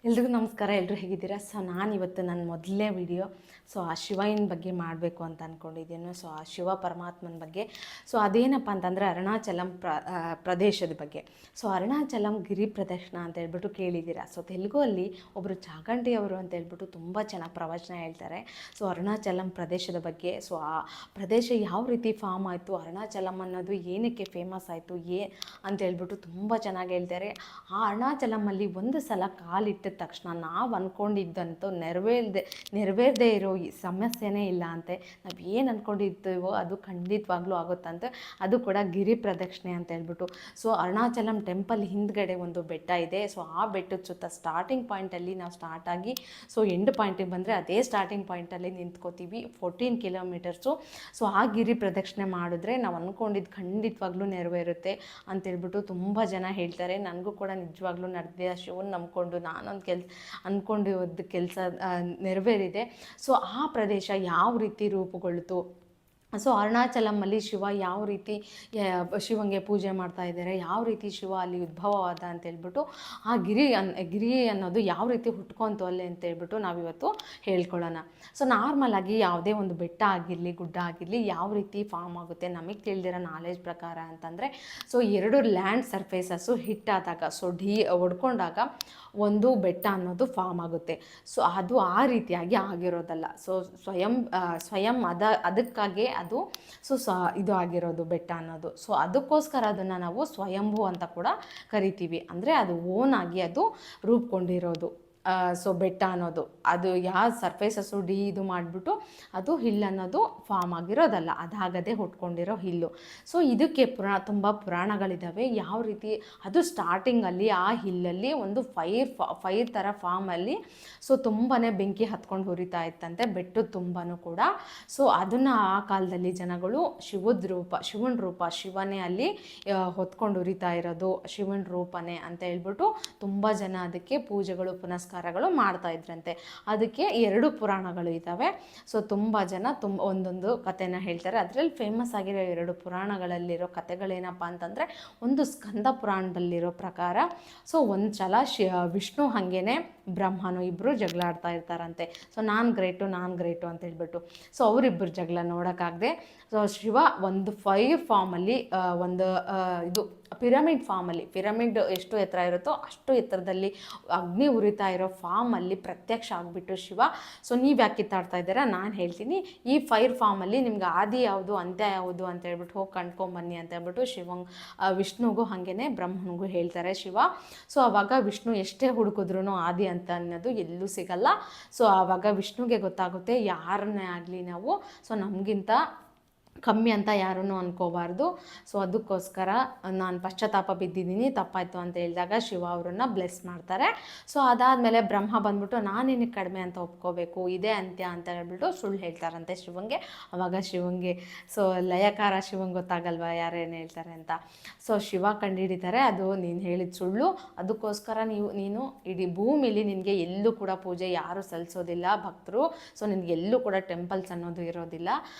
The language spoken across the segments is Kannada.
ಎಲ್ರಿಗೂ ನಮಸ್ಕಾರ. ಎಲ್ಲರೂ ಹೇಗಿದ್ದೀರಾ? ಸೊ ನಾನಿವತ್ತು ನನ್ನ ಮೊದಲನೇ ವಿಡಿಯೋ ಆ ಶಿವನ ಬಗ್ಗೆ ಮಾಡಬೇಕು ಅಂತ ಅಂದ್ಕೊಂಡಿದ್ದೀನಿ. ಆ ಶಿವ ಪರಮಾತ್ಮನ ಬಗ್ಗೆ ಅದೇನಪ್ಪ ಅಂತಂದರೆ ಅರುಣಾಚಲಂ ಪ್ರದೇಶದ ಬಗ್ಗೆ. ಅರುಣಾಚಲಂ ಗಿರಿ ಪ್ರದಕ್ಷಿಣ ಅಂತ ಹೇಳ್ಬಿಟ್ಟು ಕೇಳಿದ್ದೀರಾ. ತೆಲುಗಲ್ಲಿ ಒಬ್ಬರು ಚಾಗಂಟಿಯವರು ಅಂತ ಹೇಳ್ಬಿಟ್ಟು ತುಂಬ ಚೆನ್ನಾಗಿ ಪ್ರವಚನ ಹೇಳ್ತಾರೆ ಅರುಣಾಚಲಂ ಪ್ರದೇಶದ ಬಗ್ಗೆ. ಆ ಪ್ರದೇಶ ಯಾವ ರೀತಿ ಫಾರ್ಮ್ ಆಯಿತು, ಅರುಣಾಚಲಂ ಅನ್ನೋದು ಏನಕ್ಕೆ ಫೇಮಸ್ ಆಯಿತು ಅಂತ ಹೇಳ್ಬಿಟ್ಟು ತುಂಬ ಚೆನ್ನಾಗಿ ಹೇಳ್ತಾರೆ. ಆ ಅರುಣಾಚಲಮಲ್ಲಿ ಒಂದು ಸಲ ಕಾಲಿಟ್ಟ ತಕ್ಷಣ ನಾವು ಅಂದ್ಕೊಂಡಿದ್ದಂತೂ ನೆರವೇರದೇ ಇರೋ ಈ ಸಮಸ್ಯೆನೇ ಇಲ್ಲ ಅಂತೆ. ನಾವು ಏನು ಅಂದ್ಕೊಂಡಿರ್ತೀವೋ ಅದು ಖಂಡಿತವಾಗ್ಲೂ ಆಗುತ್ತಂತೆ. ಅದು ಕೂಡ ಗಿರಿ ಪ್ರದಕ್ಷಿಣೆ ಅಂತ ಹೇಳ್ಬಿಟ್ಟು. ಅರುಣಾಚಲಂ ಟೆಂಪಲ್ ಹಿಂದ್ಗಡೆ ಒಂದು ಬೆಟ್ಟ ಇದೆ. ಆ ಬೆಟ್ಟದ ಸುತ್ತ ಸ್ಟಾರ್ಟಿಂಗ್ ಪಾಯಿಂಟಲ್ಲಿ ನಾವು ಸ್ಟಾರ್ಟ್ ಆಗಿ ಎಂಡ್ ಪಾಯಿಂಟಿಗೆ ಬಂದರೆ ಅದೇ ಸ್ಟಾರ್ಟಿಂಗ್ ಪಾಯಿಂಟಲ್ಲಿ ನಿಂತ್ಕೋತೀವಿ. 14 ಕಿಲೋಮೀಟರ್ಸು. ಆ ಗಿರಿ ಪ್ರದಕ್ಷಿಣೆ ಮಾಡಿದ್ರೆ ನಾವು ಅಂದ್ಕೊಂಡಿದ್ದು ಖಂಡಿತವಾಗ್ಲೂ ನೆರವೇರುತ್ತೆ ಅಂತೇಳ್ಬಿಟ್ಟು ತುಂಬ ಜನ ಹೇಳ್ತಾರೆ. ನನಗೂ ಕೂಡ ನಿಜವಾಗ್ಲೂ ನಡೆದಿದೆ. ಶಿವನ ನಂಬ್ಕೊಂಡು ನಾನೊಂದು ಅಂದ್ಕೊಂಡಿದ್ದ ಕೆಲಸ ನೆರವೇರಿದೆ. ಆ ಪ್ರದೇಶ ಯಾವ ರೀತಿ ರೂಪುಗೊಳ್ತು, ಅರುಣಾಚಲಮಲ್ಲಿ ಶಿವ ಯಾವ ರೀತಿ ಶಿವಂಗೆ ಪೂಜೆ ಮಾಡ್ತಾ ಇದ್ದಾರೆ, ಯಾವ ರೀತಿ ಶಿವ ಅಲ್ಲಿ ಉದ್ಭವವಾದ ಅಂತೇಳ್ಬಿಟ್ಟು ಆ ಗಿರಿ ಅನ್ನೋದು ಯಾವ ರೀತಿ ಹುಟ್ಕೊಂತು ಅಲ್ಲಿ ಅಂತೇಳ್ಬಿಟ್ಟು ನಾವಿವತ್ತು ಹೇಳ್ಕೊಳ್ಳೋಣ. ನಾರ್ಮಲಾಗಿ ಯಾವುದೇ ಒಂದು ಬೆಟ್ಟ ಆಗಿರಲಿ ಗುಡ್ಡ ಆಗಿರಲಿ ಯಾವ ರೀತಿ ಫಾರ್ಮ್ ಆಗುತ್ತೆ ನಮಗೆ ತಿಳಿದಿರೋ ನಾಲೆಜ್ ಪ್ರಕಾರ ಅಂತಂದರೆ ಎರಡು ಲ್ಯಾಂಡ್ ಸರ್ಫೇಸಸ್ಸು ಹಿಟ್ಟಾದಾಗ ಹೊಡ್ಕೊಂಡಾಗ ಒಂದು ಬೆಟ್ಟ ಅನ್ನೋದು ಫಾರ್ಮ್ ಆಗುತ್ತೆ. ಅದು ಆ ರೀತಿಯಾಗಿ ಆಗಿರೋದಲ್ಲ. ಸ್ವಯಂ ಅದಕ್ಕಾಗಿ ಅದು ಇದು ಆಗಿರೋದು ಬೆಟ್ಟ ಅನ್ನೋದು. ಅದಕ್ಕೋಸ್ಕರ ಅದನ್ನು ನಾವು ಸ್ವಯಂಭೂ ಅಂತ ಕೂಡ ಕರಿತೀವಿ. ಅಂದರೆ ಅದು ಓನ್ ಆಗಿ ಅದು ರೂಪುಗೊಂಡಿರೋದು ಬೆಟ್ಟ ಅನ್ನೋದು. ಅದು ಯಾವ ಸರ್ಫೇಸಸ್ಸು ಇದು ಮಾಡಿಬಿಟ್ಟು ಅದು ಹಿಲ್ ಅನ್ನೋದು ಫಾರ್ಮ್ ಆಗಿರೋದಲ್ಲ, ಅದಾಗದೆ ಹುಟ್ಕೊಂಡಿರೋ ಹಿಲ್ಲು. ಇದಕ್ಕೆ ತುಂಬ ಪುರಾಣಗಳಿದ್ದಾವೆ. ಯಾವ ರೀತಿ ಅದು ಸ್ಟಾರ್ಟಿಂಗಲ್ಲಿ ಆ ಹಿಲ್ಲಲ್ಲಿ ಒಂದು ಫೈರ್ ಥರ ಫಾರ್ಮಲ್ಲಿ ತುಂಬಾ ಬೆಂಕಿ ಹತ್ಕೊಂಡು ಹುರಿತಾ ಇತ್ತಂತೆ ಬೆಟ್ಟದ ತುಂಬನೂ ಕೂಡ. ಅದನ್ನು ಆ ಕಾಲದಲ್ಲಿ ಜನಗಳು ಶಿವನ ರೂಪ ಶಿವನೇ ಅಲ್ಲಿ ಹೊತ್ಕೊಂಡು ಉರಿತಾ ಇರೋದು ಶಿವನ ರೂಪನೇ ಅಂತ ಹೇಳ್ಬಿಟ್ಟು ತುಂಬ ಜನ ಅದಕ್ಕೆ ಪೂಜೆಗಳು ಪುನಸ್ಕಾರಗಳು ಮಾಡ್ತಾ ಇದ್ರಂತೆ. ಅದಕ್ಕೆ 2 ಪುರಾಣಗಳು ಇದ್ದಾವೆ. ತುಂಬ ಜನ ಒಂದೊಂದು ಕಥೆನ ಹೇಳ್ತಾರೆ. ಅದರಲ್ಲಿ ಫೇಮಸ್ ಆಗಿರೋ 2 ಪುರಾಣಗಳಲ್ಲಿರೋ ಕಥೆಗಳೇನಪ್ಪ ಅಂತಂದರೆ, ಒಂದು ಸ್ಕಂದ ಪುರಾಣದಲ್ಲಿರೋ ಪ್ರಕಾರ ಒಂದು ಸಲ ವಿಷ್ಣು ಹಾಗೇನೆ ಬ್ರಹ್ಮನು ಇಬ್ಬರು ಜಗಳ ಆಡ್ತಾ ಇರ್ತಾರಂತೆ. ನಾನು ಗ್ರೇಟು ಅಂತ ಹೇಳ್ಬಿಟ್ಟು ಅವರಿಬ್ಬರು ಜಗಳ ನೋಡೋಕ್ಕಾಗದೆ ಶಿವ ಒಂದು ಫೈರ್ ಫಾರ್ಮಲ್ಲಿ ಒಂದು ಇದು ಪಿರಮಿಡ್ ಎಷ್ಟು ಎತ್ತರ ಇರುತ್ತೋ ಅಷ್ಟು ಎತ್ತರದಲ್ಲಿ ಅಗ್ನಿ ಉರಿತಾ ಇರೋ ಫಾರ್ಮಲ್ಲಿ ಪ್ರತ್ಯಕ್ಷ ಆಗಿಬಿಟ್ಟು ಶಿವ ನೀವು ಯಾಕೆ ಕಿತ್ತಾಡ್ತಾ ಇದ್ದೀರಾ, ನಾನು ಹೇಳ್ತೀನಿ ಈ ಫೈರ್ ಫಾರ್ಮಲ್ಲಿ ನಿಮ್ಗೆ ಆದಿ ಯಾವುದು ಅಂತ್ಯ ಯಾವುದು ಅಂತ ಹೇಳ್ಬಿಟ್ಟು ಹೋಗಿ ಕಂಡ್ಕೊಂಬನ್ನಿ ಅಂತ ಹೇಳ್ಬಿಟ್ಟು ವಿಷ್ಣುಗೂ ಹಾಗೇನೆ ಬ್ರಹ್ಮನಿಗೂ ಹೇಳ್ತಾರೆ ಶಿವ. ಆವಾಗ ವಿಷ್ಣು ಎಷ್ಟೇ ಹುಡುಕಿದ್ರೂ ಆದಿ ಅಂತ ಅನ್ನೋದು ಎಲ್ಲೂ ಸಿಗಲ್ಲ. ಆವಾಗ ವಿಷ್ಣುಗೆ ಗೊತ್ತಾಗುತ್ತೆ ಯಾರನ್ನೇ ಆಗಲಿ ನಾವು ನಮಗಿಂತ ಕಮ್ಮಿ ಅಂತ ಯಾರನ್ನೂ ಅನ್ಕೋಬಾರ್ದು. ಅದಕ್ಕೋಸ್ಕರ ನಾನು ಪಶ್ಚಾತ್ತಾಪ ಬಿದ್ದಿದ್ದೀನಿ, ತಪ್ಪಾಯಿತು ಅಂತ ಹೇಳಿದಾಗ ಶಿವ ಅವರನ್ನು ಬ್ಲೆಸ್ ಮಾಡ್ತಾರೆ. ಅದಾದಮೇಲೆ ಬ್ರಹ್ಮ ಬಂದ್ಬಿಟ್ಟು ನಾನೇನಕ್ಕೆ ಕಡಿಮೆ ಅಂತ ಒಪ್ಕೋಬೇಕು, ಇದೇ ಅಂತ್ಯ ಅಂತ ಹೇಳ್ಬಿಟ್ಟು ಸುಳ್ಳು ಹೇಳ್ತಾರಂತೆ ಶಿವಂಗೆ. ಆವಾಗ ಶಿವಂಗೆ ಲಯಕಾರ ಶಿವಂಗೆ ಗೊತ್ತಾಗಲ್ವ ಯಾರೇನು ಹೇಳ್ತಾರೆ ಅಂತ. ಶಿವ ಕಂಡುಹಿಡಿತಾರೆ ಅದು ನೀನು ಹೇಳಿದ ಸುಳ್ಳು, ಅದಕ್ಕೋಸ್ಕರ ನೀನು ಇಡೀ ಭೂಮಿಲಿ ನಿನಗೆ ಎಲ್ಲೂ ಕೂಡ ಪೂಜೆ ಯಾರೂ ಸಲ್ಲಿಸೋದಿಲ್ಲ ಭಕ್ತರು, ನಿನಗೆ ಎಲ್ಲೂ ಕೂಡ ಟೆಂಪಲ್ಸ್ ಅನ್ನೋದು ಇರೋದಿಲ್ಲ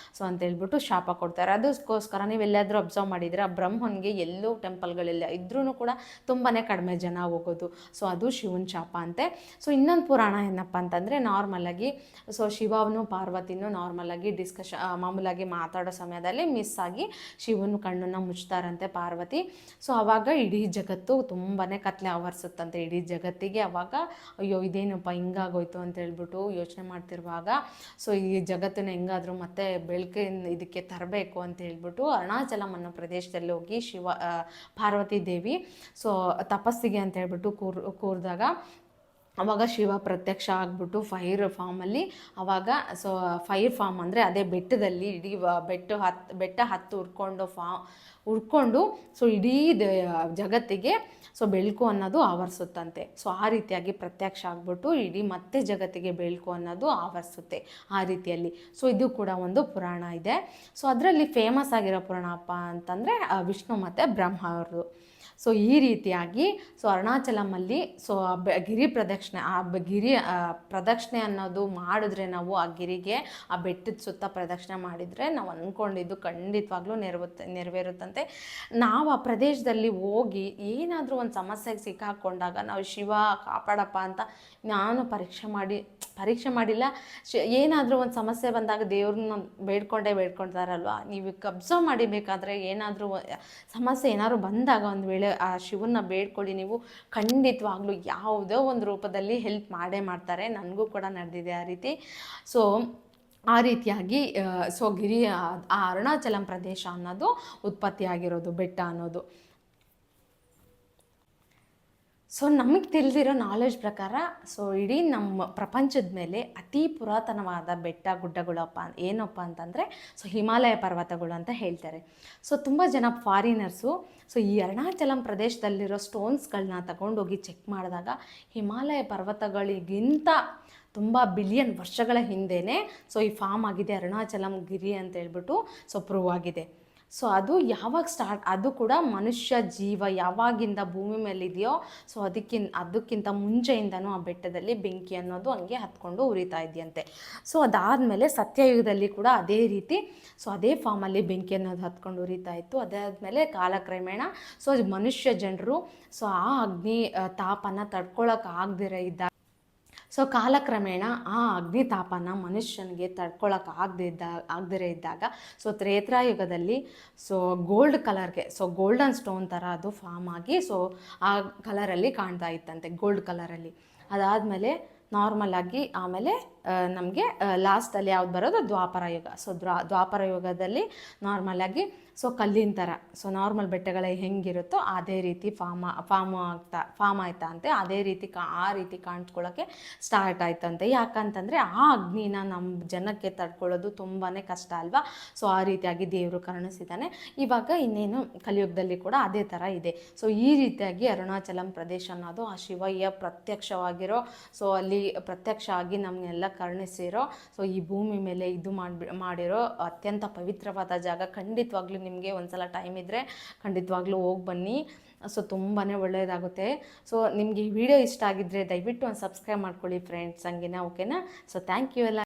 ಅಂತ ಹೇಳ್ಬಿಟ್ಟು ಶಾಪ ಕೊಡ್ತಾರೆ. ಅದಕ್ಕೋಸ್ಕರ ನೀವೆಲ್ಲಾದರೂ ಅಬ್ಸರ್ವ್ ಮಾಡಿದರೆ ಬ್ರಹ್ಮನಿಗೆ ಎಲ್ಲೂ ಟೆಂಪಲ್ಗಳಿಲ್ಲ ಇದ್ರೂ ಕೂಡ ತುಂಬಾ ಕಡಿಮೆ ಜನ ಹೋಗೋದು. ಅದು ಶಿವನ ಶಾಪ ಅಂತೆ. ಇನ್ನೊಂದು ಪುರಾಣ ಏನಪ್ಪ ಅಂತಂದರೆ, ನಾರ್ಮಲಾಗಿ ಶಿವನು ಪಾರ್ವತಿನೂ ನಾರ್ಮಲಾಗಿ ಮಾಮೂಲಾಗಿ ಮಾತಾಡೋ ಸಮಯದಲ್ಲಿ ಮಿಸ್ ಆಗಿ ಶಿವನ ಕಣ್ಣನ್ನು ಮುಚ್ತಾರಂತೆ ಪಾರ್ವತಿ. ಆವಾಗ ಇಡೀ ಜಗತ್ತು ತುಂಬಾ ಕತ್ಲೆ ಆವರಿಸುತ್ತಂತೆ ಇಡೀ ಜಗತ್ತಿಗೆ. ಆವಾಗ ಅಯ್ಯೋ ಇದೇನಪ್ಪ ಹಿಂಗಾಗೋಯ್ತು ಅಂತ ಹೇಳ್ಬಿಟ್ಟು ಯೋಚನೆ ಮಾಡ್ತಿರುವಾಗ ಈ ಜಗತ್ತನ್ನ ಹೆಂಗಾದರೂ ಮತ್ತೆ ಬೆಳಕಿನ ಇದಕ್ಕೆ ತರಬೇಕು ಅಂತ ಹೇಳ್ಬಿಟ್ಟು ಅರುಣಾಚಲಂ ಅನ್ನೋ ಪ್ರದೇಶದಲ್ಲಿ ಹೋಗಿ ಪಾರ್ವತಿ ದೇವಿ ತಪಸ್ಸಿಗೆ ಅಂತ ಹೇಳ್ಬಿಟ್ಟು ಕೂರಿದಾಗ ಆವಾಗ ಶಿವ ಪ್ರತ್ಯಕ್ಷ ಆಗಿಬಿಟ್ಟು ಫೈರ್ ಫಾರ್ಮಲ್ಲಿ ಆವಾಗ ಫೈರ್ ಫಾರ್ಮ್ ಅಂದರೆ ಅದೇ ಬೆಟ್ಟದಲ್ಲಿ ಇಡೀ ಬೆಟ್ಟ ಹತ್ತು ಉರ್ಕೊಂಡು ಇಡೀ ಜಗತ್ತಿಗೆ ಬೆಳಕು ಅನ್ನೋದು ಆವರಿಸುತ್ತಂತೆ. ಆ ರೀತಿಯಾಗಿ ಪ್ರತ್ಯಕ್ಷ ಆಗಿಬಿಟ್ಟು ಇಡೀ ಮತ್ತೆ ಜಗತ್ತಿಗೆ ಬೆಳಕು ಅನ್ನೋದು ಆವರಿಸುತ್ತೆ ಆ ರೀತಿಯಲ್ಲಿ. ಇದು ಕೂಡ ಒಂದು ಪುರಾಣ ಇದೆ. ಅದರಲ್ಲಿ ಫೇಮಸ್ ಆಗಿರೋ ಪುರಾಣಪ್ಪ ಅಂತಂದರೆ ವಿಷ್ಣು ಮತ್ತು ಬ್ರಹ್ಮ ಅವ್ರದ್ದು. ಸೊ ಈ ರೀತಿಯಾಗಿ ಸೊ ಅರುಣಾಚಲಮಲ್ಲಿ ಸೊ ಗಿರಿ ಪ್ರದಕ್ಷಿಣೆ ಗಿರಿ ಪ್ರದಕ್ಷಿಣೆ ಅನ್ನೋದು ಮಾಡಿದ್ರೆ ನಾವು ಆ ಗಿರಿಗೆ ಆ ಬೆಟ್ಟದ ಸುತ್ತ ಪ್ರದಕ್ಷಿಣೆ ಮಾಡಿದರೆ ನಾವು ಅಂದ್ಕೊಂಡಿದ್ದು ಖಂಡಿತವಾಗ್ಲೂ ನೆರವೇರುತ್ತಂತೆ. ನಾವು ಆ ಪ್ರದೇಶದಲ್ಲಿ ಹೋಗಿ ಏನಾದರೂ ಒಂದು ಸಮಸ್ಯೆಗೆ ಸಿಕ್ಕಾಕೊಂಡಾಗ ನಾವು ಶಿವ ಕಾಪಾಡಪ್ಪ ಅಂತ ನಾನು ಪರೀಕ್ಷೆ ಮಾಡಿಲ್ಲ, ಏನಾದರೂ ಒಂದು ಸಮಸ್ಯೆ ಬಂದಾಗ ದೇವ್ರನ್ನ ಬೇಡ್ಕೊಳ್ತಾರಲ್ವ. ನೀವು ಅಬ್ಸರ್ವ್ ಮಾಡಿ ಬೇಕಾದರೆ ಏನಾದರೂ ಸಮಸ್ಯೆ ಏನಾದ್ರು ಬಂದಾಗ ಒಂದು ವೇಳೆ ಆ ಶಿವನ್ನ ಬೇಡ್ಕೊಳ್ಳಿ, ನೀವು ಖಂಡಿತವಾಗ್ಲೂ ಯಾವುದೋ ಒಂದು ರೂಪದಲ್ಲಿ ಹೆಲ್ಪ್ ಮಾಡ್ತಾರೆ. ನನಗೂ ಕೂಡ ನಡೆದಿದೆ ಆ ರೀತಿ. ಸೊ ಆ ರೀತಿಯಾಗಿ ಸೊ ಆ ಅರುಣಾಚಲಂ ಪ್ರದೇಶ ಅನ್ನೋದು ಉತ್ಪತ್ತಿಯಾಗಿರೋದು, ಬೆಟ್ಟ ಅನ್ನೋದು. ಸೊ ನಮಗೆ ತಿಳಿದಿರೋ ನಾಲೆಡ್ಜ್ ಪ್ರಕಾರ ಸೊ ಇಡೀ ನಮ್ಮ ಪ್ರಪಂಚದ ಮೇಲೆ ಅತಿ ಪುರಾತನವಾದ ಬೆಟ್ಟ ಗುಡ್ಡಗಳಪ್ಪ ಏನಪ್ಪ ಅಂತಂದರೆ ಸೊ ಹಿಮಾಲಯ ಪರ್ವತಗಳು ಅಂತ ಹೇಳ್ತಾರೆ. ಸೊ ತುಂಬ ಜನ ಫಾರಿನರ್ಸು ಸೊ ಈ ಅರುಣಾಚಲಂ ಪ್ರದೇಶದಲ್ಲಿರೋ ಸ್ಟೋನ್ಸ್ಗಳನ್ನ ತಗೊಂಡೋಗಿ ಚೆಕ್ ಮಾಡಿದಾಗ ಹಿಮಾಲಯ ಪರ್ವತಗಳಿಗಿಂತ ತುಂಬ ಬಿಲಿಯನ್ ವರ್ಷಗಳ ಹಿಂದೆಯೇ ಸೊ ಈ ಫಾರ್ಮ್ ಆಗಿದೆ ಅರುಣಾಚಲಂ ಗಿರಿ ಅಂತ ಹೇಳ್ಬಿಟ್ಟು ಸೊ ಪ್ರೂವ್ ಆಗಿದೆ. ಸೊ ಅದು ಯಾವಾಗ ಅದು ಕೂಡ ಮನುಷ್ಯ ಜೀವ ಯಾವಾಗಿಂದ ಭೂಮಿ ಮೇಲಿದೆಯೋ ಸೊ ಅದಕ್ಕಿಂತ ಮುಂಚೆಯಿಂದನೂ ಆ ಬೆಟ್ಟದಲ್ಲಿ ಬೆಂಕಿ ಅನ್ನೋದು ಹಂಗೆ ಹತ್ಕೊಂಡು ಉರಿತಾ ಇದೆಯಂತೆ. ಸೊ ಅದಾದಮೇಲೆ ಸತ್ಯಯುಗದಲ್ಲಿ ಕೂಡ ಅದೇ ರೀತಿ ಸೊ ಅದೇ ಫಾರ್ಮಲ್ಲಿ ಬೆಂಕಿ ಅನ್ನೋದು ಹತ್ಕೊಂಡು ಉರಿತಾ ಇತ್ತು. ಅದಾದಮೇಲೆ ಕಾಲಕ್ರಮೇಣ ಸೊ ಮನುಷ್ಯ ಜನರು ಸೊ ಆ ಅಗ್ನಿ ತಾಪನ ತಡ್ಕೊಳಕ್ಕಾಗದಿರ ಇದ್ದಾಗ ಸೊ ಕಾಲಕ್ರಮೇಣ ಆ ಅಗ್ನಿತಾಪನ ಮನುಷ್ಯನಿಗೆ ಆಗದಿರೇ ಇದ್ದಾಗ ಸೊ ತ್ರೇತಾಯುಗದಲ್ಲಿ ಸೊ ಗೋಲ್ಡ್ ಕಲರ್ಗೆ ಸೊ ಗೋಲ್ಡನ್ ಸ್ಟೋನ್ ಥರ ಅದು ಫಾರ್ಮ್ ಆಗಿ ಸೊ ಆ ಕಲರಲ್ಲಿ ಕಾಣ್ತಾ ಇತ್ತಂತೆ, ಗೋಲ್ಡ್ ಕಲರಲ್ಲಿ. ಅದಾದಮೇಲೆ ನಾರ್ಮಲ್ ಆಗಿ ಆಮೇಲೆ ನಮಗೆ ಲಾಸ್ಟಲ್ಲಿ ಯಾವ್ದು ಬರೋದು ದ್ವಾಪರ ಯುಗ. ಸೊ ದ್ವಾಪರ ಯುಗದಲ್ಲಿ ನಾರ್ಮಲಾಗಿ ಸೊ ಕಲ್ಲಿನ ಥರ ಸೊ ನಾರ್ಮಲ್ ಬೆಟ್ಟಗಳ ಹೆಂಗಿರುತ್ತೋ ಅದೇ ರೀತಿ ಫಾರ್ಮ್ ಆಯ್ತಾ ಅಂತೆ. ಅದೇ ರೀತಿ ಆ ರೀತಿ ಕಾಣಿಸ್ಕೊಳ್ಳೋಕ್ಕೆ ಸ್ಟಾರ್ಟ್ ಆಯ್ತಂತೆ. ಯಾಕಂತಂದರೆ ಆ ಅಗ್ನಿನ ನಮ್ಮ ಜನಕ್ಕೆ ತಡ್ಕೊಳ್ಳೋದು ತುಂಬಾ ಕಷ್ಟ ಅಲ್ವಾ. ಸೊ ಆ ರೀತಿಯಾಗಿ ದೇವರು ಕರುಣಿಸಿದ್ದಾನೆ. ಇವಾಗ ಇನ್ನೇನು ಕಲಿಯುಗದಲ್ಲಿ ಕೂಡ ಅದೇ ಥರ ಇದೆ. ಸೊ ಈ ರೀತಿಯಾಗಿ ಅರುಣಾಚಲಂ ಪ್ರದೇಶ ಅನ್ನೋದು ಆ ಶಿವಯ್ಯ ಪ್ರತ್ಯಕ್ಷವಾಗಿರೋ ಸೊ ಅಲ್ಲಿ ಪ್ರತ್ಯಕ್ಷ ಆಗಿ ನಮಗೆಲ್ಲ ಕರುಣಿಸಿರೋ ಸೊ ಈ ಭೂಮಿ ಮೇಲೆ ಇದು ಮಾಡಿರೋ ಅತ್ಯಂತ ಪವಿತ್ರವಾದ ಜಾಗ. ಖಂಡಿತವಾಗ್ಲೂ ನಿಮಗೆ ಒಂದ್ಸಲ ಟೈಮ್ ಇದ್ದರೆ ಖಂಡಿತವಾಗ್ಲೂ ಹೋಗಿ ಬನ್ನಿ. ಸೊ ತುಂಬಾ ಒಳ್ಳೆಯದಾಗುತ್ತೆ. ಸೊ ನಿಮಗೆ ಈ ವಿಡಿಯೋ ಇಷ್ಟ ಆಗಿದ್ದರೆ ದಯವಿಟ್ಟು ಒಂದು ಸಬ್ಸ್ಕ್ರೈಬ್ ಮಾಡ್ಕೊಳ್ಳಿ ಫ್ರೆಂಡ್ಸ್, ಹಂಗೇನಾ? ಓಕೆನಾ? ಸೊ ಥ್ಯಾಂಕ್ ಯು ಎಲ್ಲ.